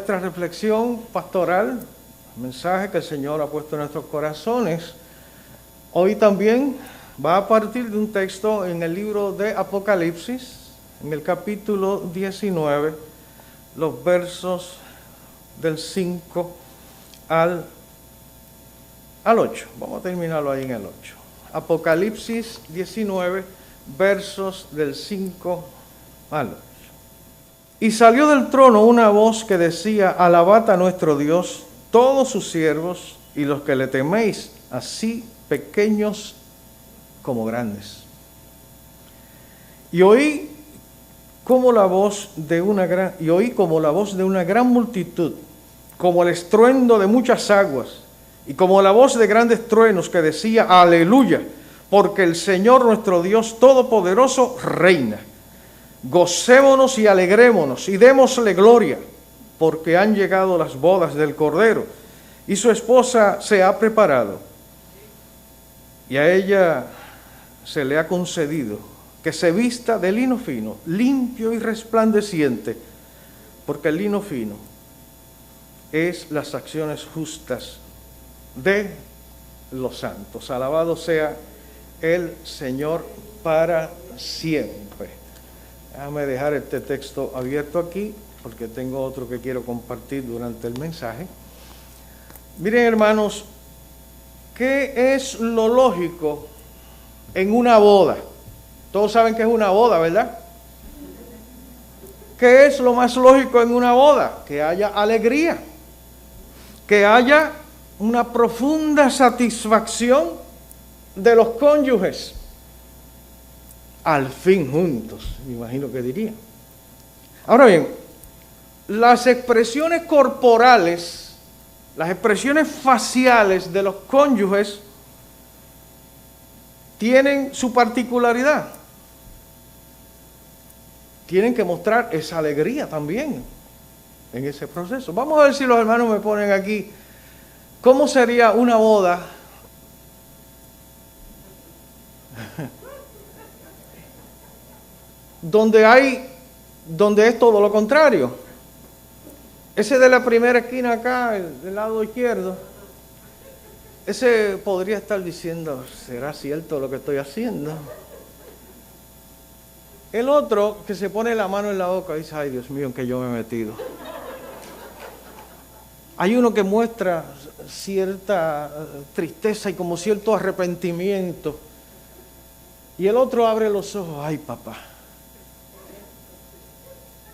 nuestra reflexión pastoral, el mensaje que el Señor ha puesto en nuestros corazones, hoy también va a partir de un texto en el libro de Apocalipsis, en el capítulo 19, los versos del 5 al 8. Vamos a terminarlo ahí en el 8. Apocalipsis 19, versos del 5 al 8. Y salió del trono una voz que decía: alabad a nuestro Dios, todos sus siervos y los que le teméis, así pequeños como grandes. Y oí como la voz de una gran multitud, como el estruendo de muchas aguas, y como la voz de grandes truenos que decía: aleluya, porque el Señor nuestro Dios Todopoderoso reina. Gocémonos y alegrémonos y démosle gloria, porque han llegado las bodas del Cordero, y su esposa se ha preparado. Y a ella se le ha concedido que se vista de lino fino, limpio y resplandeciente, porque el lino fino es las acciones justas de los santos. Alabado sea el Señor para siempre. Déjame dejar este texto abierto aquí, porque tengo otro que quiero compartir durante el mensaje. Miren, hermanos, ¿qué es lo lógico en una boda? Todos saben que es una boda, ¿verdad? ¿Qué es lo más lógico en una boda? Que haya alegría, que haya una profunda satisfacción de los cónyuges. Al fin juntos, me imagino que diría. Ahora bien, las expresiones corporales, las expresiones faciales de los cónyuges tienen su particularidad. Tienen que mostrar esa alegría también en ese proceso. Vamos a ver si los hermanos me ponen aquí cómo sería una boda donde es todo lo contrario. Ese de la primera esquina acá, del lado izquierdo, ese podría estar diciendo: ¿será cierto lo que estoy haciendo? El otro que se pone la mano en la boca dice: ay, Dios mío, en que yo me he metido. Hay uno que muestra cierta tristeza y como cierto arrepentimiento, y el otro abre los ojos: ay, papá.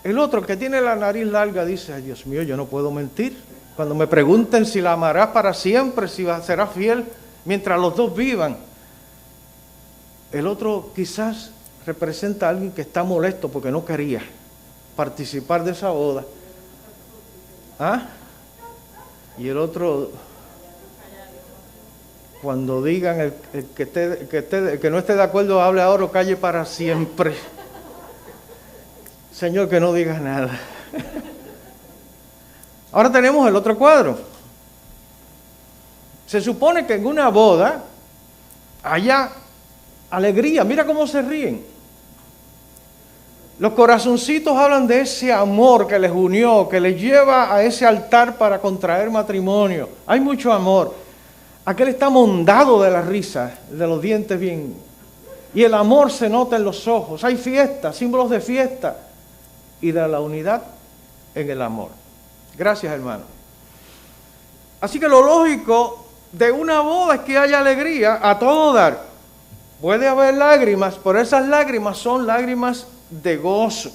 El otro que tiene la nariz larga dice: ay, Dios mío, yo no puedo mentir. Cuando me pregunten si la amarás para siempre, si será fiel mientras los dos vivan. El otro quizás representa a alguien que está molesto porque no quería participar de esa boda. ¿Ah? Y el otro, cuando digan el que no esté de acuerdo, hable ahora o calle para siempre. Señor, que no digas nada. Ahora tenemos el otro cuadro. Se supone que en una boda haya alegría. Mira cómo se ríen. Los corazoncitos hablan de ese amor que les unió, que les lleva a ese altar para contraer matrimonio. Hay mucho amor. Aquel está mondado de la risa, de los dientes bien. Y el amor se nota en los ojos. Hay fiesta, símbolos de fiesta. Y de la unidad en el amor. Gracias, hermano. Así que lo lógico de una boda es que haya alegría a todo dar. Puede haber lágrimas, pero esas lágrimas son lágrimas de gozo.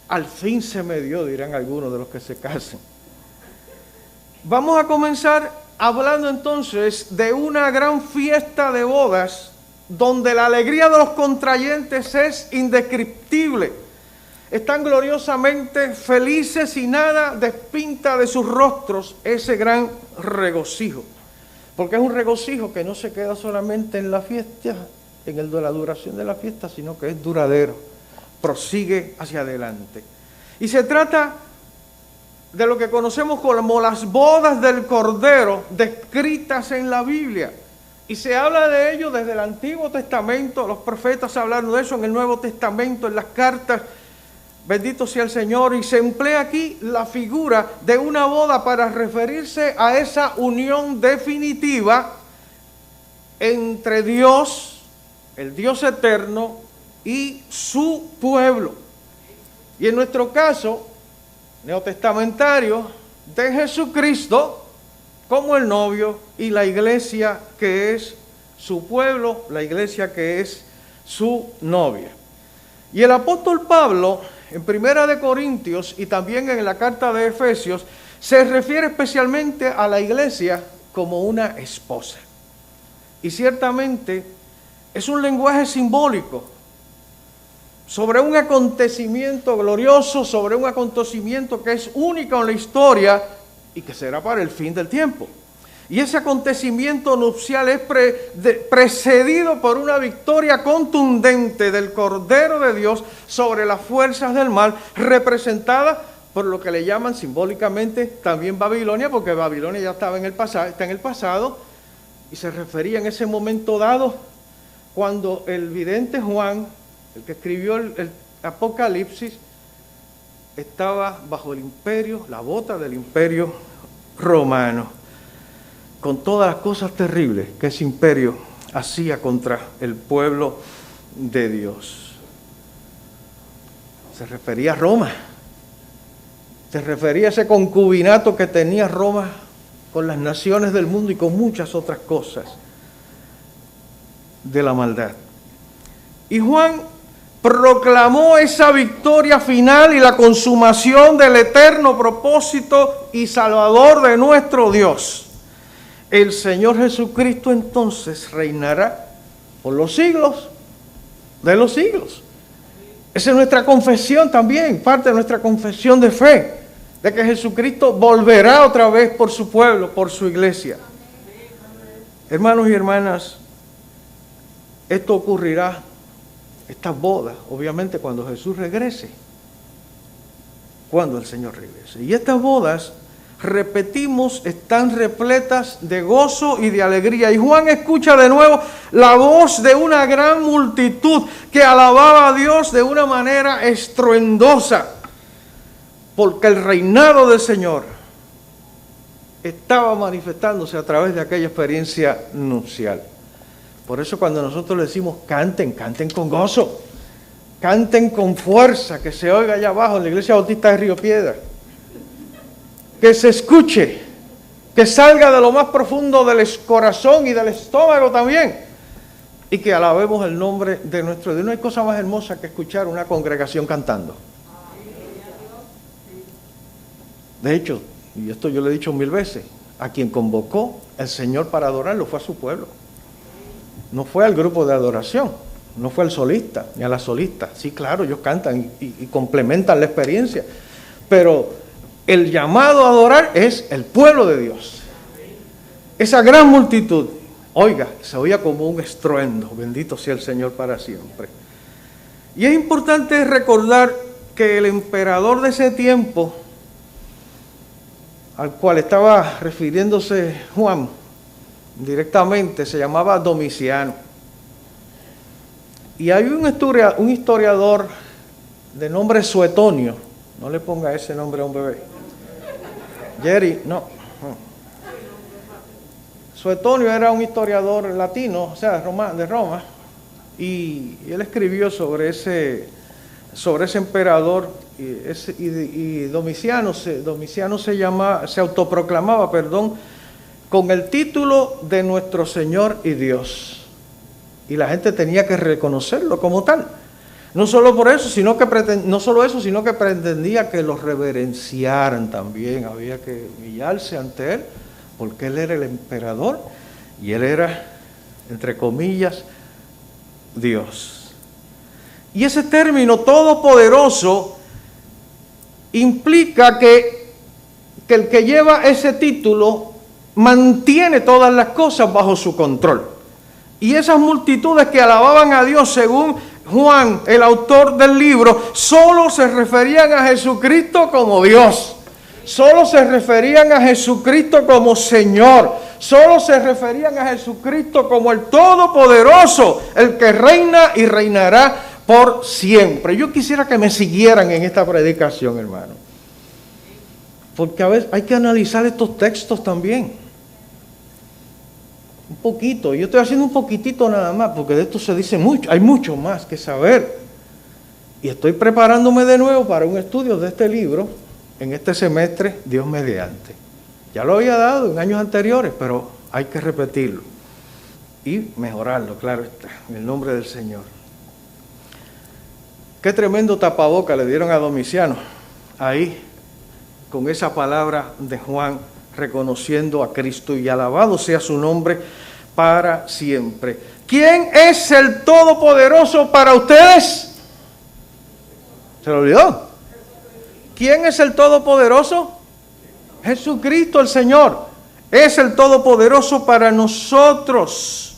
Al fin se me dio, dirán algunos de los que se casen. Vamos a comenzar hablando entonces de una gran fiesta de bodas, donde la alegría de los contrayentes es indescriptible. Están gloriosamente felices y nada despinta de sus rostros ese gran regocijo. Porque es un regocijo que no se queda solamente en la fiesta, en la duración de la fiesta, sino que es duradero, prosigue hacia adelante. Y se trata de lo que conocemos como las bodas del Cordero, descritas en la Biblia. Y se habla de ello desde el Antiguo Testamento, los profetas hablaron de eso en el Nuevo Testamento, en las cartas. Bendito sea el Señor, y se emplea aquí la figura de una boda para referirse a esa unión definitiva entre Dios, el Dios eterno, y su pueblo. Y en nuestro caso neotestamentario, de Jesucristo como el novio y la iglesia que es su pueblo, la iglesia que es su novia. Y el apóstol Pablo, en Primera de Corintios y también en la carta de Efesios, se refiere especialmente a la iglesia como una esposa. Y ciertamente es un lenguaje simbólico sobre un acontecimiento glorioso, sobre un acontecimiento que es único en la historia y que será para el fin del tiempo. Y ese acontecimiento nupcial es precedido por una victoria contundente del Cordero de Dios sobre las fuerzas del mal, representada por lo que le llaman simbólicamente también Babilonia, porque Babilonia ya estaba en el pasado, está en el pasado, y se refería en ese momento dado cuando el vidente Juan, el que escribió el Apocalipsis, estaba bajo el imperio, la bota del imperio romano, con todas las cosas terribles que ese imperio hacía contra el pueblo de Dios. Se refería a Roma, se refería a ese concubinato que tenía Roma con las naciones del mundo y con muchas otras cosas de la maldad. Y Juan proclamó esa victoria final y la consumación del eterno propósito y salvador de nuestro Dios. El Señor Jesucristo entonces reinará por los siglos de los siglos. Esa es nuestra confesión también, parte de nuestra confesión de fe, de que Jesucristo volverá otra vez por su pueblo, por su iglesia. Hermanos y hermanas, esto ocurrirá, estas bodas, obviamente cuando Jesús regrese, cuando el Señor regrese. Y estas bodas, repetimos, están repletas de gozo y de alegría. Y Juan escucha de nuevo la voz de una gran multitud que alababa a Dios de una manera estruendosa, porque el reinado del Señor estaba manifestándose a través de aquella experiencia nupcial. Por eso cuando nosotros le decimos canten, canten con gozo, canten con fuerza, que se oiga allá abajo en la iglesia bautista de Río Piedra, que se escuche, que salga de lo más profundo del corazón y del estómago también, y que alabemos el nombre de nuestro Dios. No hay cosa más hermosa que escuchar una congregación cantando. De hecho, y esto yo lo he dicho 1000 veces, a quien convocó el Señor para adorarlo fue a su pueblo. No fue al grupo de adoración, no fue al solista, ni a la solista. Sí, claro, ellos cantan y complementan la experiencia, pero el llamado a adorar es el pueblo de Dios. Esa gran multitud, oiga, se oía como un estruendo, bendito sea el Señor para siempre. Y es importante recordar que el emperador de ese tiempo, al cual estaba refiriéndose Juan directamente, se llamaba Domiciano. Y hay un historiador de nombre Suetonio, no le ponga ese nombre a un bebé. Jerry, no. Suetonio era un historiador latino, o sea, de Roma, y él escribió sobre ese emperador, y Domiciano se autoproclamaba, con el título de nuestro Señor y Dios. Y la gente tenía que reconocerlo como tal. No solo eso, sino que pretendía que los reverenciaran también. Había que humillarse ante él, porque él era el emperador y él era, entre comillas, Dios. Y ese término todopoderoso implica que el que lleva ese título mantiene todas las cosas bajo su control. Y esas multitudes que alababan a Dios, según Juan, el autor del libro, solo se referían a Jesucristo como Dios. Solo se referían a Jesucristo como Señor. Solo se referían a Jesucristo como el Todopoderoso, el que reina y reinará por siempre. Yo quisiera que me siguieran en esta predicación, hermano. Porque a veces hay que analizar estos textos también. Un poquito. Yo estoy haciendo un poquitito nada más, porque de esto se dice mucho. Hay mucho más que saber. Y estoy preparándome de nuevo para un estudio de este libro en este semestre, Dios mediante. Ya lo había dado en años anteriores, pero hay que repetirlo. Y mejorarlo, claro está, en el nombre del Señor. Qué tremendo tapaboca le dieron a Domiciano, ahí, con esa palabra de Juan, reconociendo a Cristo, y alabado sea su nombre para siempre. ¿Quién es el Todopoderoso para ustedes? ¿Se lo olvidó? ¿Quién es el Todopoderoso? Jesucristo el Señor. Es el Todopoderoso para nosotros.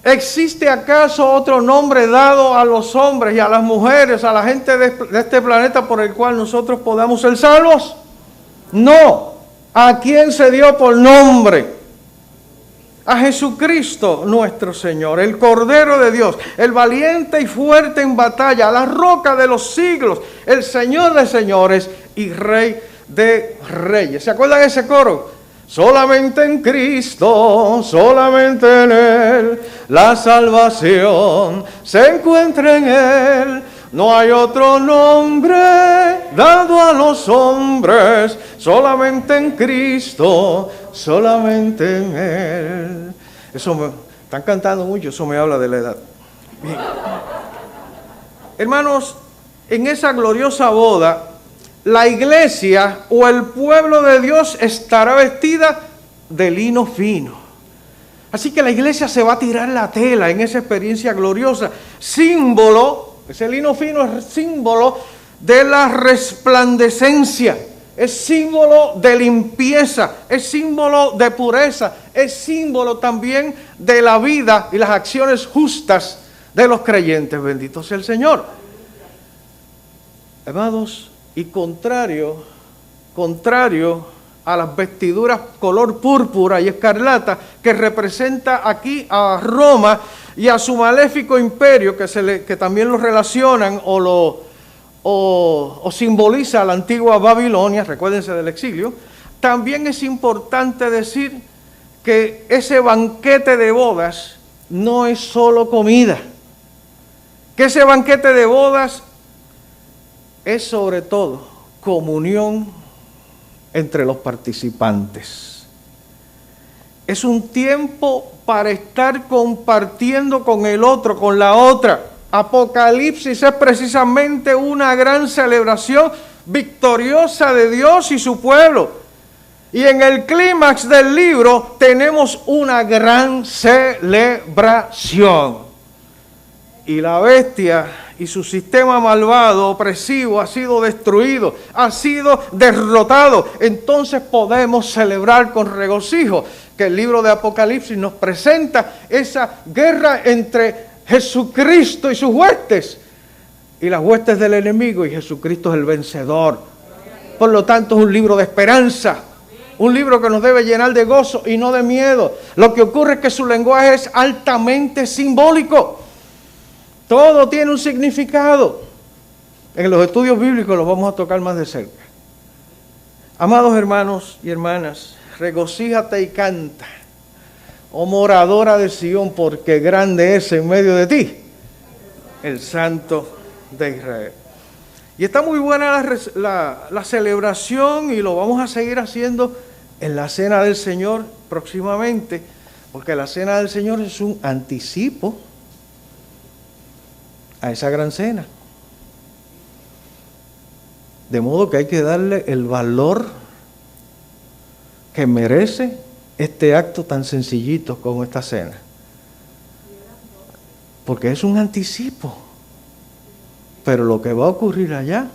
¿Existe acaso otro nombre dado a los hombres y a las mujeres, a la gente de este planeta por el cual nosotros podamos ser salvos? No. ¿A quién se dio por nombre? A Jesucristo nuestro Señor, el Cordero de Dios, el valiente y fuerte en batalla, la roca de los siglos, el Señor de señores y Rey de reyes. ¿Se acuerdan de ese coro? Solamente en Cristo, solamente en Él, la salvación se encuentra en Él. No hay otro nombre dado a los hombres, solamente en Cristo, solamente en Él. Están cantando mucho, eso me habla de la edad. Bien. Hermanos, en esa gloriosa boda, la iglesia o el pueblo de Dios estará vestida de lino fino. Así que la iglesia se va a tirar la tela en esa experiencia gloriosa. Símbolo, ese lino fino es símbolo de la resplandecencia. Es símbolo de limpieza, es símbolo de pureza, es símbolo también de la vida y las acciones justas de los creyentes. Bendito sea el Señor. Amados, y contrario a las vestiduras color púrpura y escarlata que representa aquí a Roma y a su maléfico imperio, que también lo relacionan o simboliza a la antigua Babilonia, recuérdense del exilio. También es importante decir que ese banquete de bodas no es solo comida, que ese banquete de bodas es sobre todo comunión entre los participantes. Es un tiempo para estar compartiendo con el otro, con la otra. Apocalipsis es precisamente una gran celebración victoriosa de Dios y su pueblo. Y en el clímax del libro tenemos una gran celebración. Y la bestia y su sistema malvado, opresivo, ha sido destruido, ha sido derrotado. Entonces podemos celebrar con regocijo que el libro de Apocalipsis nos presenta esa guerra entre Jesucristo y sus huestes, y las huestes del enemigo, y Jesucristo es el vencedor. Por lo tanto, es un libro de esperanza, un libro que nos debe llenar de gozo y no de miedo. Lo que ocurre es que su lenguaje es altamente simbólico. Todo tiene un significado. En los estudios bíblicos los vamos a tocar más de cerca. Amados hermanos y hermanas, regocíjate y canta, oh moradora de Sión, porque grande es en medio de ti el Santo de Israel. Y está muy buena la celebración, y lo vamos a seguir haciendo en la Cena del Señor próximamente, porque la Cena del Señor es un anticipo a esa gran cena. De modo que hay que darle el valor que merece este acto tan sencillito como esta cena. Porque es un anticipo. Pero lo que va a ocurrir allá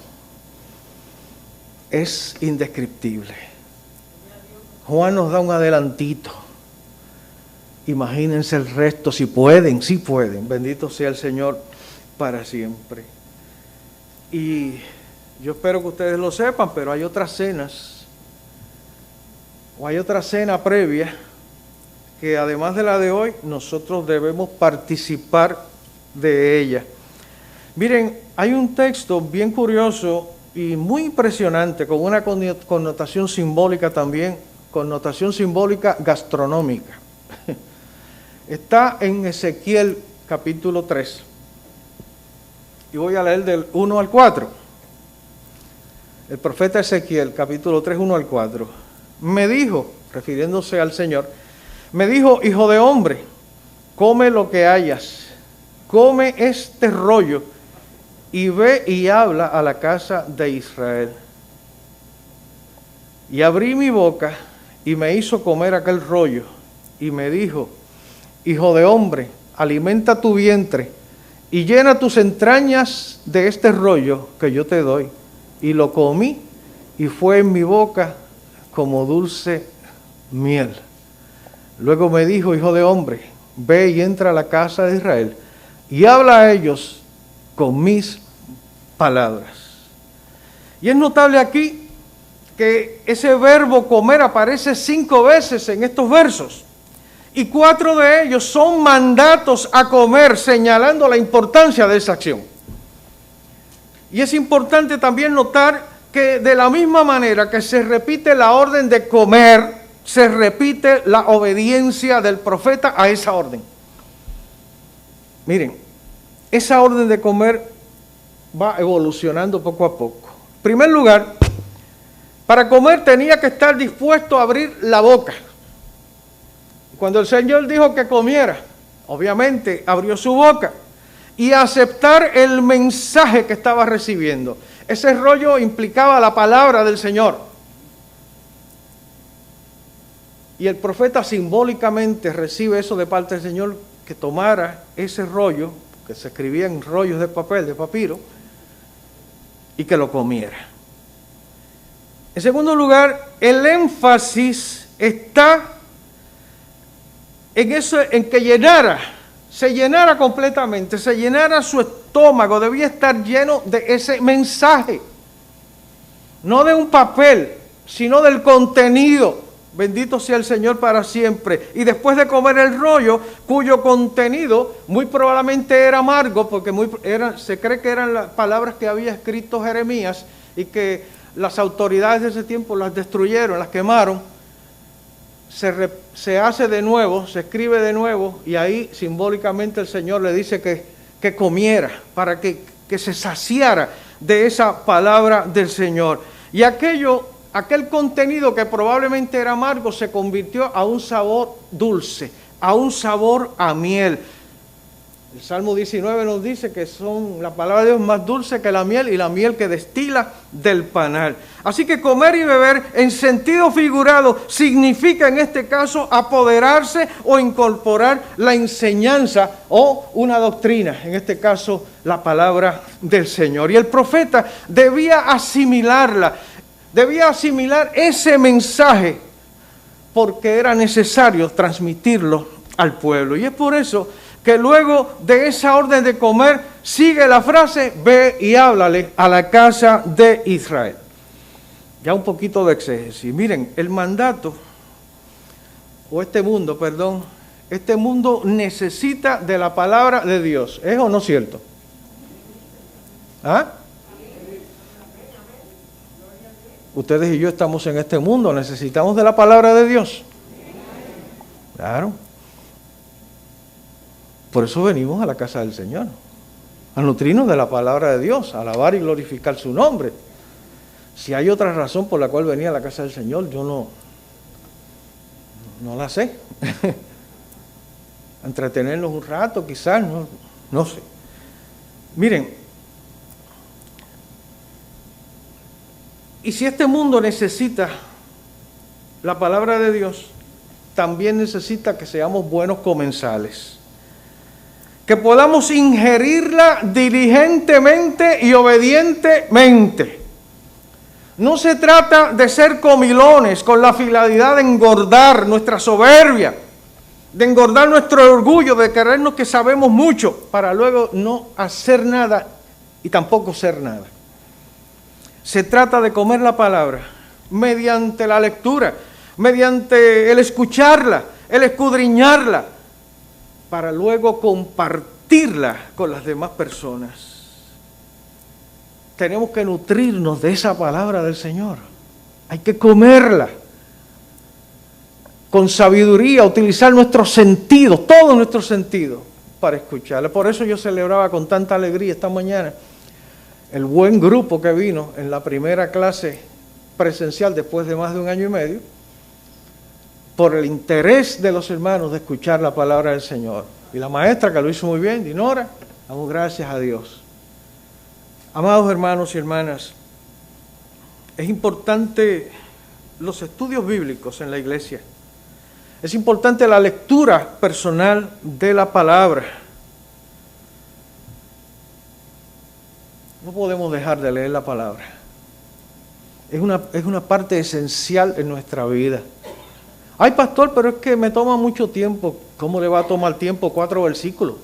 es indescriptible. Juan nos da un adelantito. Imagínense el resto, si pueden, si pueden. Bendito sea el Señor para siempre. Y yo espero que ustedes lo sepan, pero hay otras cenas, o hay otra cena previa, que además de la de hoy, nosotros debemos participar de ella. Miren, hay un texto bien curioso y muy impresionante, con una connotación simbólica también, connotación simbólica gastronómica. Está en Ezequiel capítulo 3. Y voy a leer del 1 al 4. El profeta Ezequiel, capítulo 3, 1 al 4. Me dijo, refiriéndose al Señor, me dijo, hijo de hombre, come lo que hayas, come este rollo, y ve y habla a la casa de Israel. Y abrí mi boca, y me hizo comer aquel rollo, y me dijo, hijo de hombre, alimenta tu vientre, y llena tus entrañas de este rollo que yo te doy. Y lo comí, y fue en mi boca como dulce miel. Luego me dijo, hijo de hombre, ve y entra a la casa de Israel, y habla a ellos con mis palabras. Y es notable aquí que ese verbo comer aparece 5 veces en estos versos. Y 4 de ellos son mandatos a comer, señalando la importancia de esa acción. Y es importante también notar que de la misma manera que se repite la orden de comer, se repite la obediencia del profeta a esa orden. Miren, esa orden de comer va evolucionando poco a poco. En primer lugar, para comer tenía que estar dispuesto a abrir la boca. Cuando el Señor dijo que comiera, obviamente abrió su boca y aceptar el mensaje que estaba recibiendo. Ese rollo implicaba la palabra del Señor. Y el profeta simbólicamente recibe eso de parte del Señor, que tomara ese rollo, que se escribía en rollos de papel, de papiro, y que lo comiera. En segundo lugar, el énfasis está en eso, en que se llenara completamente, se llenara su estómago, debía estar lleno de ese mensaje, no de un papel, sino del contenido. Bendito sea el Señor para siempre. Y después de comer el rollo, cuyo contenido muy probablemente era amargo, porque se cree que eran las palabras que había escrito Jeremías y que las autoridades de ese tiempo las destruyeron, las quemaron, se hace de nuevo, se escribe de nuevo, y ahí simbólicamente el Señor le dice que comiera, para que se saciara de esa palabra del Señor. Y aquel contenido que probablemente era amargo se convirtió a un sabor dulce, a un sabor a miel. El Salmo 19 nos dice que son la palabra de Dios más dulce que la miel, y la miel que destila del panal. Así que comer y beber en sentido figurado significa en este caso apoderarse o incorporar la enseñanza o una doctrina, en este caso la palabra del Señor. Y el profeta debía asimilarla. Debía asimilar ese mensaje porque era necesario transmitirlo al pueblo. Y es por eso que luego de esa orden de comer sigue la frase, ve y háblale a la casa de Israel. Ya un poquito de exégesis. Miren, el mandato, este mundo necesita de la palabra de Dios. ¿Es o no cierto? ¿Ah? Ustedes y yo estamos en este mundo, necesitamos de la palabra de Dios. Claro. Por eso venimos a la casa del Señor, a nutrirnos de la palabra de Dios, a alabar y glorificar su nombre. Si hay otra razón por la cual venir a la casa del Señor, yo no la sé. Entretenernos un rato, quizás, no sé. Miren, y si este mundo necesita la palabra de Dios, también necesita que seamos buenos comensales. Que podamos ingerirla diligentemente y obedientemente. No se trata de ser comilones con la finalidad de engordar nuestra soberbia, de engordar nuestro orgullo, de creernos que sabemos mucho, para luego no hacer nada y tampoco ser nada. Se trata de comer la palabra mediante la lectura, mediante el escucharla, el escudriñarla, para luego compartir compartirla con las demás personas. Tenemos que nutrirnos de esa palabra del Señor. Hay que comerla con sabiduría, utilizar nuestros sentidos, todos nuestros sentidos, para escucharla. Por eso yo celebraba con tanta alegría esta mañana el buen grupo que vino en la primera clase presencial después de más de 1 año y medio, por el interés de los hermanos de escuchar la palabra del Señor. Y la maestra, que lo hizo muy bien, Dinora, damos gracias a Dios. Amados hermanos y hermanas, es importante los estudios bíblicos en la iglesia. Es importante la lectura personal de la palabra. No podemos dejar de leer la palabra. Es una parte esencial en nuestra vida. Ay, pastor, pero es que me toma mucho tiempo. ¿Cómo le va a tomar tiempo 4 versículos?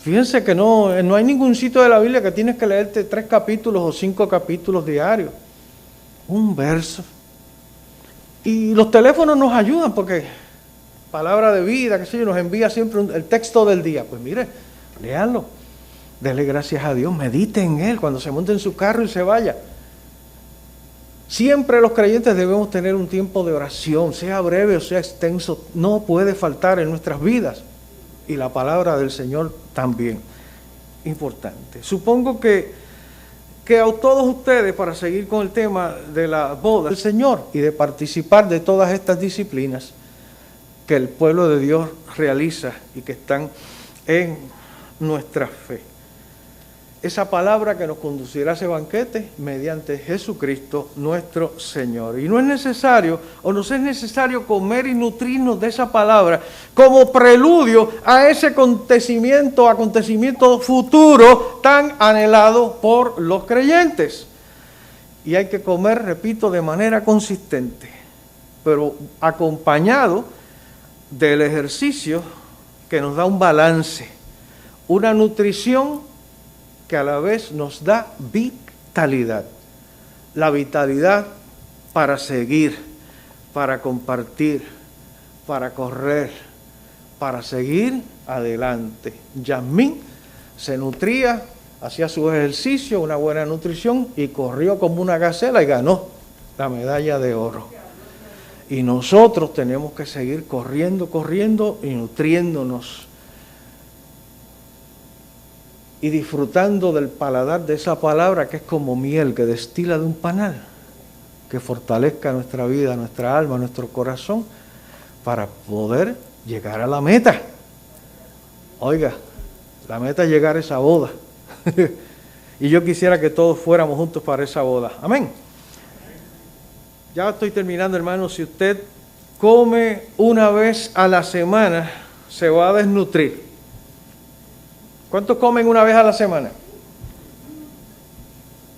Fíjense que no hay ningún sitio de la Biblia que tienes que leerte 3 capítulos o 5 capítulos diarios. Un verso. Y los teléfonos nos ayudan porque palabra de vida, qué sé yo, nos envía siempre el texto del día. Pues mire, léanlo. Dele gracias a Dios, medite en él cuando se monte en su carro y se vaya. Siempre los creyentes debemos tener un tiempo de oración, sea breve o sea extenso, no puede faltar en nuestras vidas. Y la palabra del Señor también, importante. Supongo que a todos ustedes, para seguir con el tema de la boda del Señor y de participar de todas estas disciplinas que el pueblo de Dios realiza y que están en nuestra fe. Esa palabra que nos conducirá a ese banquete mediante Jesucristo nuestro Señor. Y no es necesario, o nos es necesario comer y nutrirnos de esa palabra como preludio a ese acontecimiento futuro tan anhelado por los creyentes. Y hay que comer, repito, de manera consistente, pero acompañado del ejercicio que nos da un balance, una nutrición que a la vez nos da vitalidad. La vitalidad para seguir, para compartir, para correr, para seguir adelante. Yasmín se nutría, hacía su ejercicio, una buena nutrición y corrió como una gacela y ganó la medalla de oro. Y nosotros tenemos que seguir corriendo y nutriéndonos y disfrutando del paladar de esa palabra que es como miel que destila de un panal, que fortalezca nuestra vida, nuestra alma, nuestro corazón, para poder llegar a la meta. Oiga, la meta es llegar a esa boda. Y yo quisiera que todos fuéramos juntos para esa boda. Amén. Ya estoy terminando, hermano. Si usted come una vez a la semana, se va a desnutrir. ¿Cuántos comen una vez a la semana?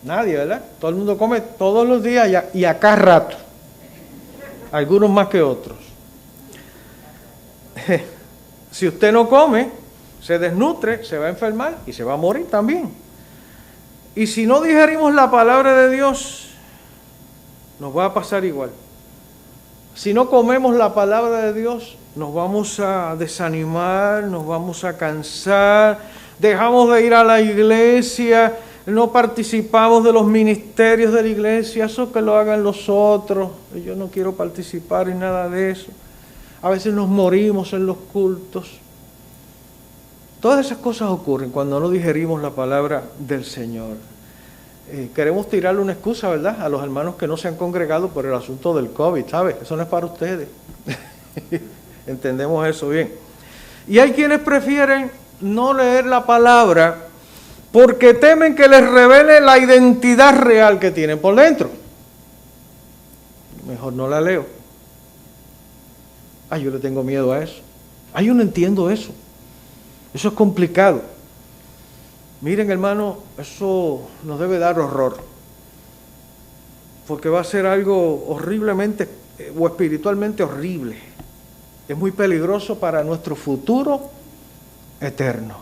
Nadie, ¿verdad? Todo el mundo come todos los días y a cada rato. Algunos más que otros. Si usted no come, se desnutre, se va a enfermar y se va a morir también. Y si no digerimos la palabra de Dios, nos va a pasar igual. Si no comemos la palabra de Dios, nos vamos a desanimar, nos vamos a cansar, dejamos de ir a la iglesia, no participamos de los ministerios de la iglesia, eso que lo hagan los otros, yo no quiero participar en nada de eso. A veces nos morimos en los cultos. Todas esas cosas ocurren cuando no digerimos la palabra del Señor. Queremos tirarle una excusa, ¿verdad?, a los hermanos que no se han congregado por el asunto del COVID, ¿sabes? Eso no es para ustedes. Entendemos eso bien. Y hay quienes prefieren no leer la palabra porque temen que les revele la identidad real que tienen por dentro. Mejor no la leo. Yo le tengo miedo a eso. Yo no entiendo eso. Eso es complicado. Miren, hermano, eso nos debe dar horror, porque va a ser algo horriblemente o espiritualmente horrible. Es muy peligroso para nuestro futuro eterno.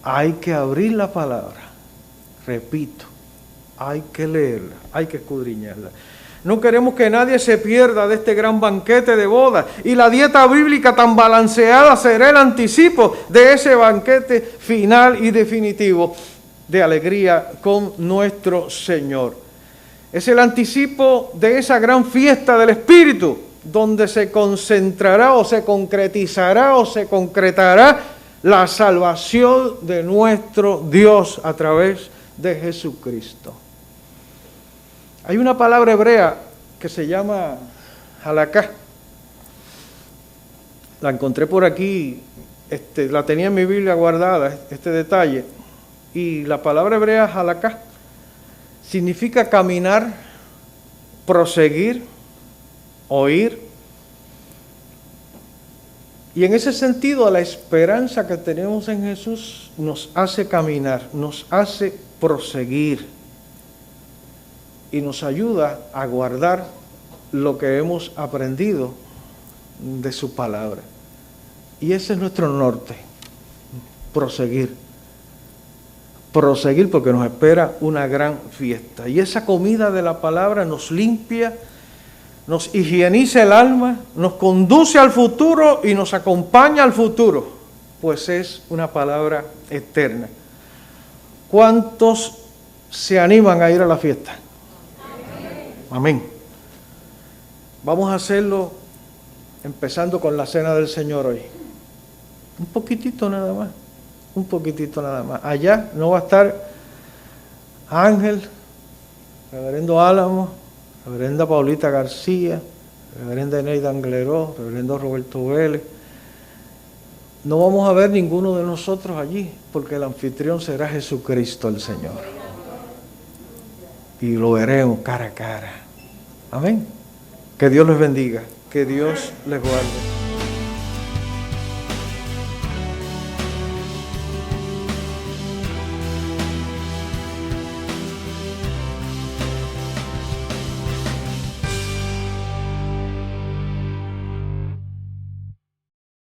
Hay que abrir la palabra, repito, hay que leerla, hay que escudriñarla. No queremos que nadie se pierda de este gran banquete de boda. Y la dieta bíblica tan balanceada será el anticipo de ese banquete final y definitivo de alegría con nuestro Señor. Es el anticipo de esa gran fiesta del Espíritu, donde se concentrará o se concretizará o se concretará la salvación de nuestro Dios a través de Jesucristo. Hay una palabra hebrea que se llama halaká. La encontré por aquí, la tenía en mi Biblia guardada, este detalle. Y la palabra hebrea halaká significa caminar, proseguir, oír. Y en ese sentido, la esperanza que tenemos en Jesús nos hace caminar, nos hace proseguir y nos ayuda a guardar lo que hemos aprendido de su palabra. Y ese es nuestro norte, proseguir. Proseguir porque nos espera una gran fiesta. Y esa comida de la palabra nos limpia, nos higieniza el alma, nos conduce al futuro y nos acompaña al futuro, pues es una palabra eterna. ¿Cuántos se animan a ir a la fiesta? Amén. Vamos a hacerlo empezando con la cena del Señor hoy. Un poquitito nada más, un poquitito nada más. Allá no va a estar Ángel, reverendo Álamo, reverenda Paulita García, reverenda Eneida Angleró, reverendo Roberto Vélez. No vamos a ver ninguno de nosotros allí, porque el anfitrión será Jesucristo el Señor. Y lo veremos cara a cara. Amén. Que Dios les bendiga, que Dios les guarde.